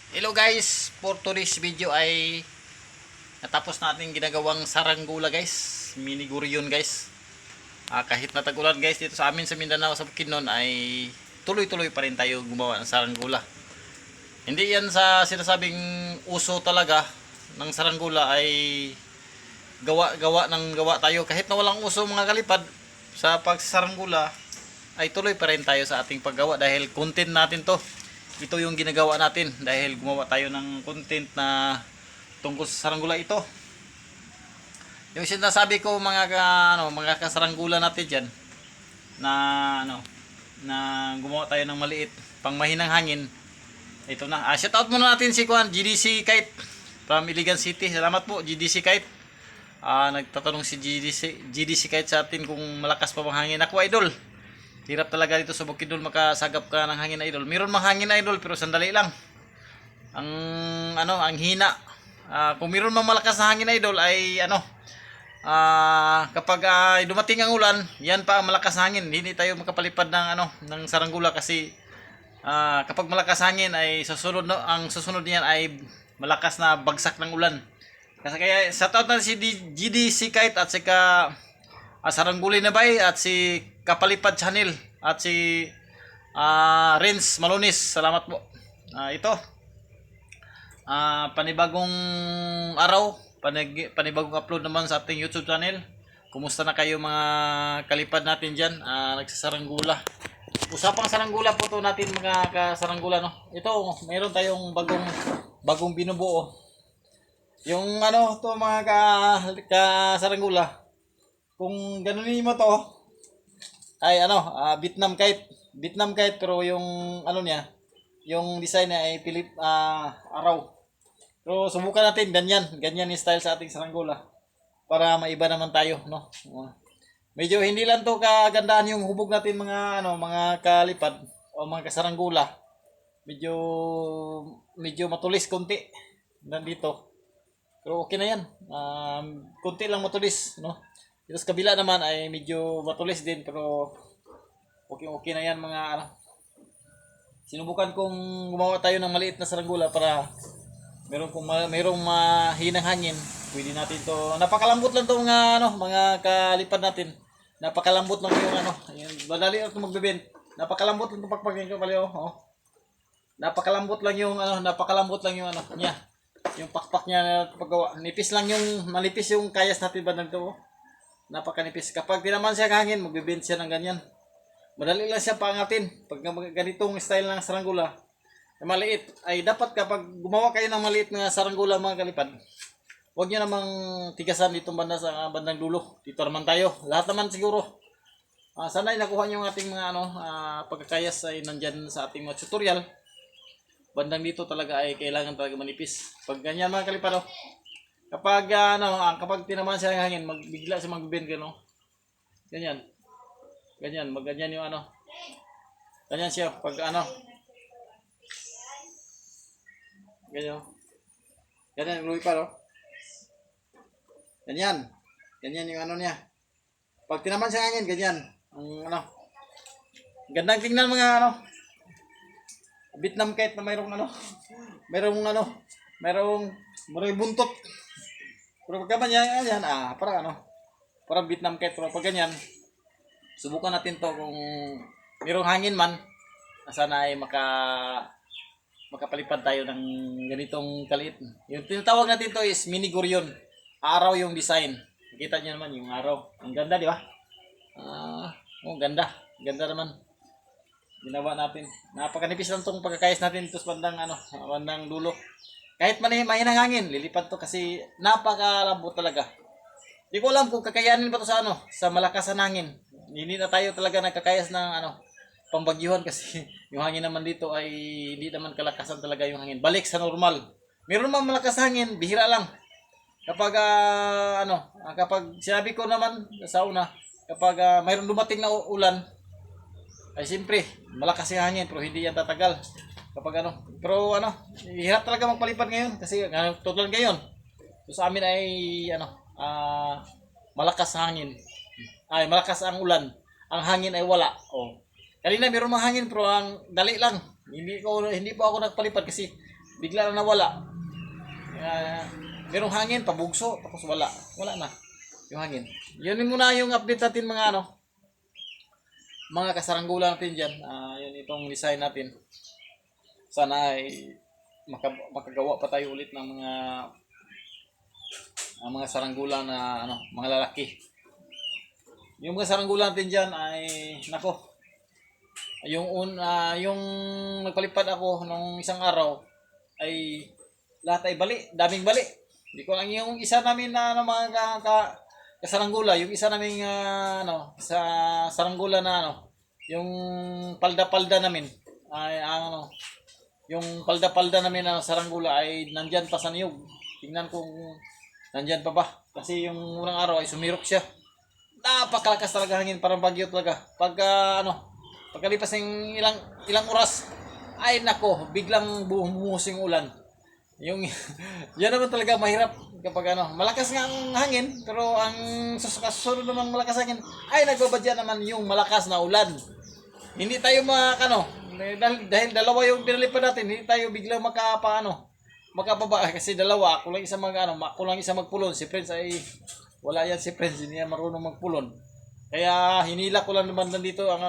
Hello guys, for today's video ay natapos natin ginagawang saranggula guys, mini guryon guys. Kahit natagulan guys dito sa amin sa Mindanao sa Bukidnon ay tuloy-tuloy pa rin tayo gumawa ng saranggula. Hindi yan sa sinasabing uso talaga ng saranggula ay gawa ng gawa tayo. Kahit na walang uso mga kalipad sa pagsaranggula ay tuloy pa rin tayo sa ating paggawa dahil content natin to. Ito yung ginagawa natin dahil gumawa tayo ng content na tungkol sa saranggula ito. Yung sinasabi ko mga kasaranggula natin diyan na na gumawa tayo ng maliit pang mahinang hangin. Ito na. Shout out muna natin si GDC Kite from Iligan City. Salamat po GDC Kite. Nagtatanong si GDC Kite sa atin kung malakas pa bang hangin. Ako idol. Hirap talaga dito sa Bukidnon makasagap ka ng hangin idol. Meron mang hangin idol pero sandali lang. Ang hina. Kung meron mang malakas na hangin idol ay kapag dumating ang ulan, yan pa ang malakas na hangin. Hindi tayo makapalipad ng saranggula kasi kapag malakas hangin ay ang susunod niyan ay malakas na bagsak ng ulan. Kasi kaya sa taon na si GDC Kite at si Sarangguli na bay at si Kapalipad Channel at si Renz Malonis. Salamat po. Ito panibagong araw, panibagong upload naman sa ating YouTube channel. Kumusta na kayo mga kalipad natin dyan, nagsasaranggula. Usapang saranggula po to natin mga kasaranggula, no. Ito, mayroon tayong bagong binubuo. Yung to mga kasaranggula. Kung ganunin mo to ay Vietnam kite pero yung niya, yung design niya ay araw. Pero subukan natin ganyan yung style sa ating saranggula para maiba naman tayo, no. Medyo hindi lang to kagandahan yung hubog natin mga kalipad o mga kasaranggula. Medyo matulis konti nandito. Pero okay na yan. Konti lang matulis, no. Ito sa kabila naman ay medyo matulis din pero okay na yan mga Sinubukan kong gumawa tayo ng maliit na saranggula para merong mahinang hangin. Pwede natin to. Napakalambot lang to mga kalipad natin. Napakalambot lang yung madali lang to magbebend. Napakalambot lang to pagpagin ko pala Napakalambot lang yung niya. Yung pakpak niya na paggawa. Manipis yung kayas natin bandang to. Napakanipis. Kapag tinaman siya ng hangin, magbibend siya ng ganyan. Madali lang siya paangatin. Pag ganitong style ng saranggula, maliit, ay dapat kapag gumawa kayo ng maliit na saranggula mga kalipad, huwag nyo namang tigasan dito banda sa bandang dulo. Dito naman tayo. Lahat naman siguro. Sana'y nakuha nyo yung ating mga pagkakayas ay nandyan sa ating mga tutorial. Bandang dito talaga ay kailangan talaga manipis. Pag ganyan mga kalipad, kapag tinaman siya ng hangin, bigla siya magbibend gano. Ganyan. Magganyan yung Ganyan siya pag Ganyan. Ganyan luwi pa, no? Ganyan. Ganyan yung niya. Pag tinaman siya ng hangin, ganyan. Gandang tingnan mga Vietnam kite na mayroong buntot. Pero pagka yan, parang Vietnam kite. Pero pag ganyan, subukan natin to kung mayroong hangin man, sana ay makapalipad tayo ng ganitong kaliit. Yung tinatawag natin to is mini guryon. Araw yung design. Nakita niyo naman yung araw. Ang ganda, di ba? Ganda. Ganda naman. Ginawa natin. Napakanipis lang tong pagkakayas natin dito sa bandang dulo. Kahit mahinang hangin, lilipad to kasi napakalambot talaga. Di ko alam kung kakayanin ba to sa malakas na hangin. Hindi na tayo talaga nagkakayas ng pambagyuhan kasi yung hangin naman dito ay hindi naman kalakasan talaga yung hangin. Balik sa normal. Meron man malakas na hangin, bihira lang. Kapag kapag sinabi ko naman sa una, kapag mayroon dumating na ulan, ay siyempre, malakas yung hangin pero hindi yan tatagal. Kapag pero hirap talaga magpalipad ngayon kasi total ngayon. So sa amin ay malakas ang hangin. Ay malakas ang ulan. Ang hangin ay wala. Kanina mayroon mang hangin pero ang dali lang. Hindi pa ako nagpalipad kasi bigla na nawala. Merong hangin, pabugso, tapos wala na yung hangin. Yun muna yung update natin mga kasaranggola natin dyan. Yun itong design natin. Sana ay makagawa pa tayo ulit ng mga saranggola na mga lalaki. Yung mga saranggola natin dyan ay nako. Yung nagpalipad ako nung isang araw ay lahat ay bali, daming bali. Hindi ko lang yung isa namin na mga kasaranggola, yung isa naming sa saranggola na yung palda-palda namin ay yung palda-palda namin na saranggola ay nandyan pa sa niyog. Tingnan kung nandyan pa ba. Kasi yung unang araw ay sumirok siya. Napakalakas talaga hangin, parang bagyo talaga. Pagkalipas ng ilang oras, ay nako, biglang bumuhos yung ulan. Yung yan naman talaga mahirap kapag malakas nga ang hangin, pero ang susunod naman malakas hangin ay nagbabadya naman yung malakas na ulan. Hindi tayo dahil dalawa yung pinalipad natin, hindi tayo biglang makapaba kasi dalawa, ako lang isa magpulon. Si Prince ay wala yan, si Prince hindi niya marunong magpulon. Kaya hinila ko lang naman dito ang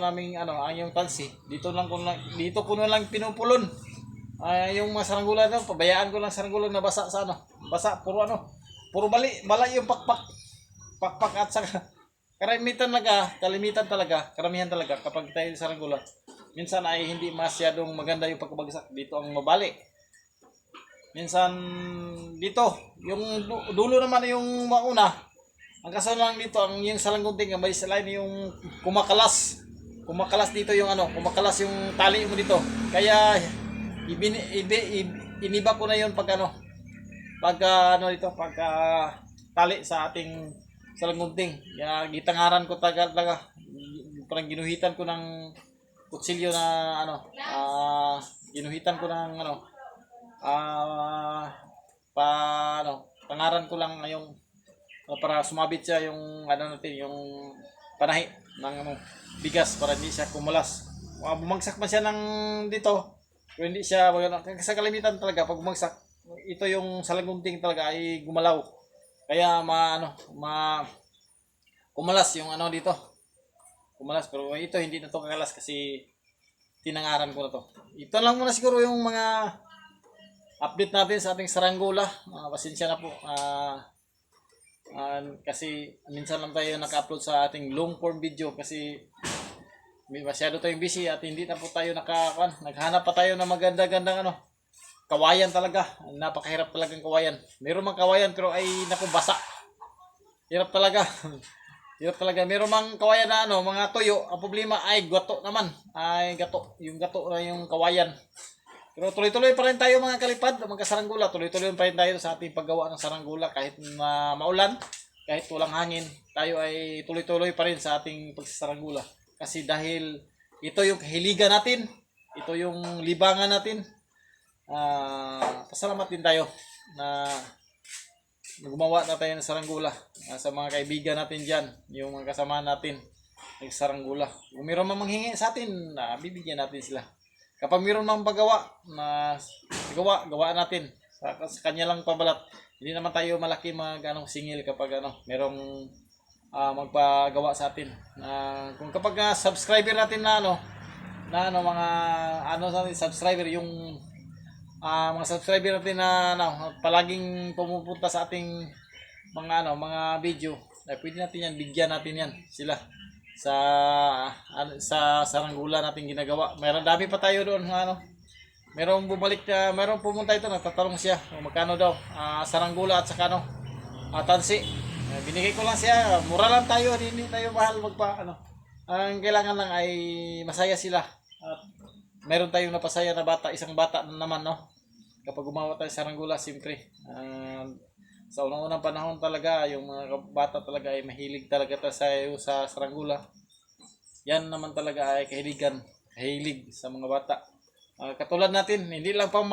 yung tansi. Dito ko na lang pinupulon. Yung mga saranggola daw, pabayaan ko lang saranggola na basa sa basa, puro bala yung pakpak at saka karamihan talaga kapag tayo saranggola. Minsan ay hindi masyadong maganda yung pagkabagsak. Dito ang mabali. Minsan dito, yung dulo naman yung mauna. Ang kaso lang dito, yung salanggunting, may line yung kumakalas. Kumakalas dito yung kumakalas yung tali mo dito. Kaya iniba ko na yun pag tali sa ating salanggunting. Gitangaran ko talaga. Parang ginuhitan ko ng kutsilyo na ginuhitan ko ng tangaran ko lang yung para sumabit siya yung yung panahi ng bigas para hindi siya kumulas. Bumagsak man siya ng dito, pero hindi siya sa kalimitan talaga pag bumagsak, ito yung salanggunting talaga ay gumalaw. Kaya kumalas yung dito. Kumalas, pero ito hindi na to kakalas kasi tinangaran ko na to. Ito lang muna siguro yung mga update natin sa ating saranggola. Pasensya na po. Kasi minsan lang tayo naka-upload sa ating long form video kasi masyado tayong busy at hindi na po tayo naghanap pa tayo ng maganda-gandang kawayan talaga. Napakahirap talagang kawayan. Meron mang kawayan pero ay basa. Hirap talaga. Hirap talaga. Meron mang kawayan na mga tuyo. Ang problema ay gato naman. Ay gato. Yung gato na yung kawayan. Pero tuloy-tuloy pa rin tayo mga kalipad, mga saranggola. Tuloy-tuloy pa rin tayo sa ating paggawa ng saranggola kahit maulan, kahit walang hangin. Tayo ay tuloy-tuloy pa rin sa ating pagsasaranggola. Kasi dahil ito yung kahiligan natin, ito yung libangan natin. Pasalamat din tayo na gumawa na tayo ng saranggola. Sa mga kaibigan natin dyan, yung mga kasama natin, nagsaranggola. Kung mayroon mang manghingi sa atin, bibigyan natin sila. Kapag mayroon mang paggawa na gawa natin sa kanya lang pabalat. Hindi naman tayo malaki singil kapag merong magpagawa sa atin. Kung kapag subscriber natin subscriber yung mga subscriber natin na palaging pumupunta sa ating mga video, ay pwede natin yan, bigyan natin yan sila sa saranggola natin ginagawa. Meron dami pa tayo doon merong merong pumunta ito, nagtatanong siya kung magkano daw saranggola at saka tansi. Binigay ko lang siya, mura lang tayo, hindi tayo mahal ang kailangan lang ay masaya sila at meron tayong napasaya na bata, isang bata naman kapag gumawa tayo saranggola. Siyempre sa unang panahon talaga yung mga bata talaga ay mahilig talaga sa saranggola. Yan naman talaga ay kahilig sa mga bata. Katulad natin, hindi lang pang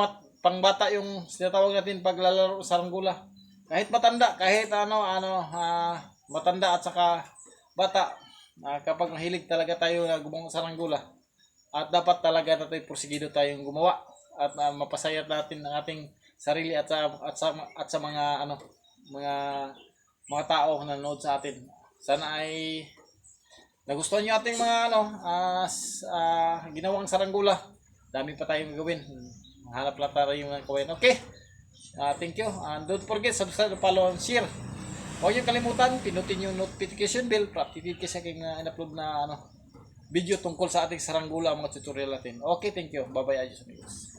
bata yung sinatawag natin paglalaro saranggola. Kahit matanda, kahit matanda at saka bata, kapag mahilig talaga tayo na gumawa ng saranggola, at dapat talaga natin porsigido tayong gumawa. at mapasaya natin ang ating sarili at sa mga mga mga tao na nanonood sa atin. Sana ay nagustuhan niyo ating mga ginawang saranggula. Dami pa tayong gawin. Hanap lang tayo yung gawin. Okay. Thank you. And don't forget, subscribe, follow, and share. Huwag niyo kalimutan, pinutin yung notification bell para updated kasi aking in-upload na video tungkol sa ating saranggula, mga tutorial natin. Okay, thank you. Bye-bye, adios amigos.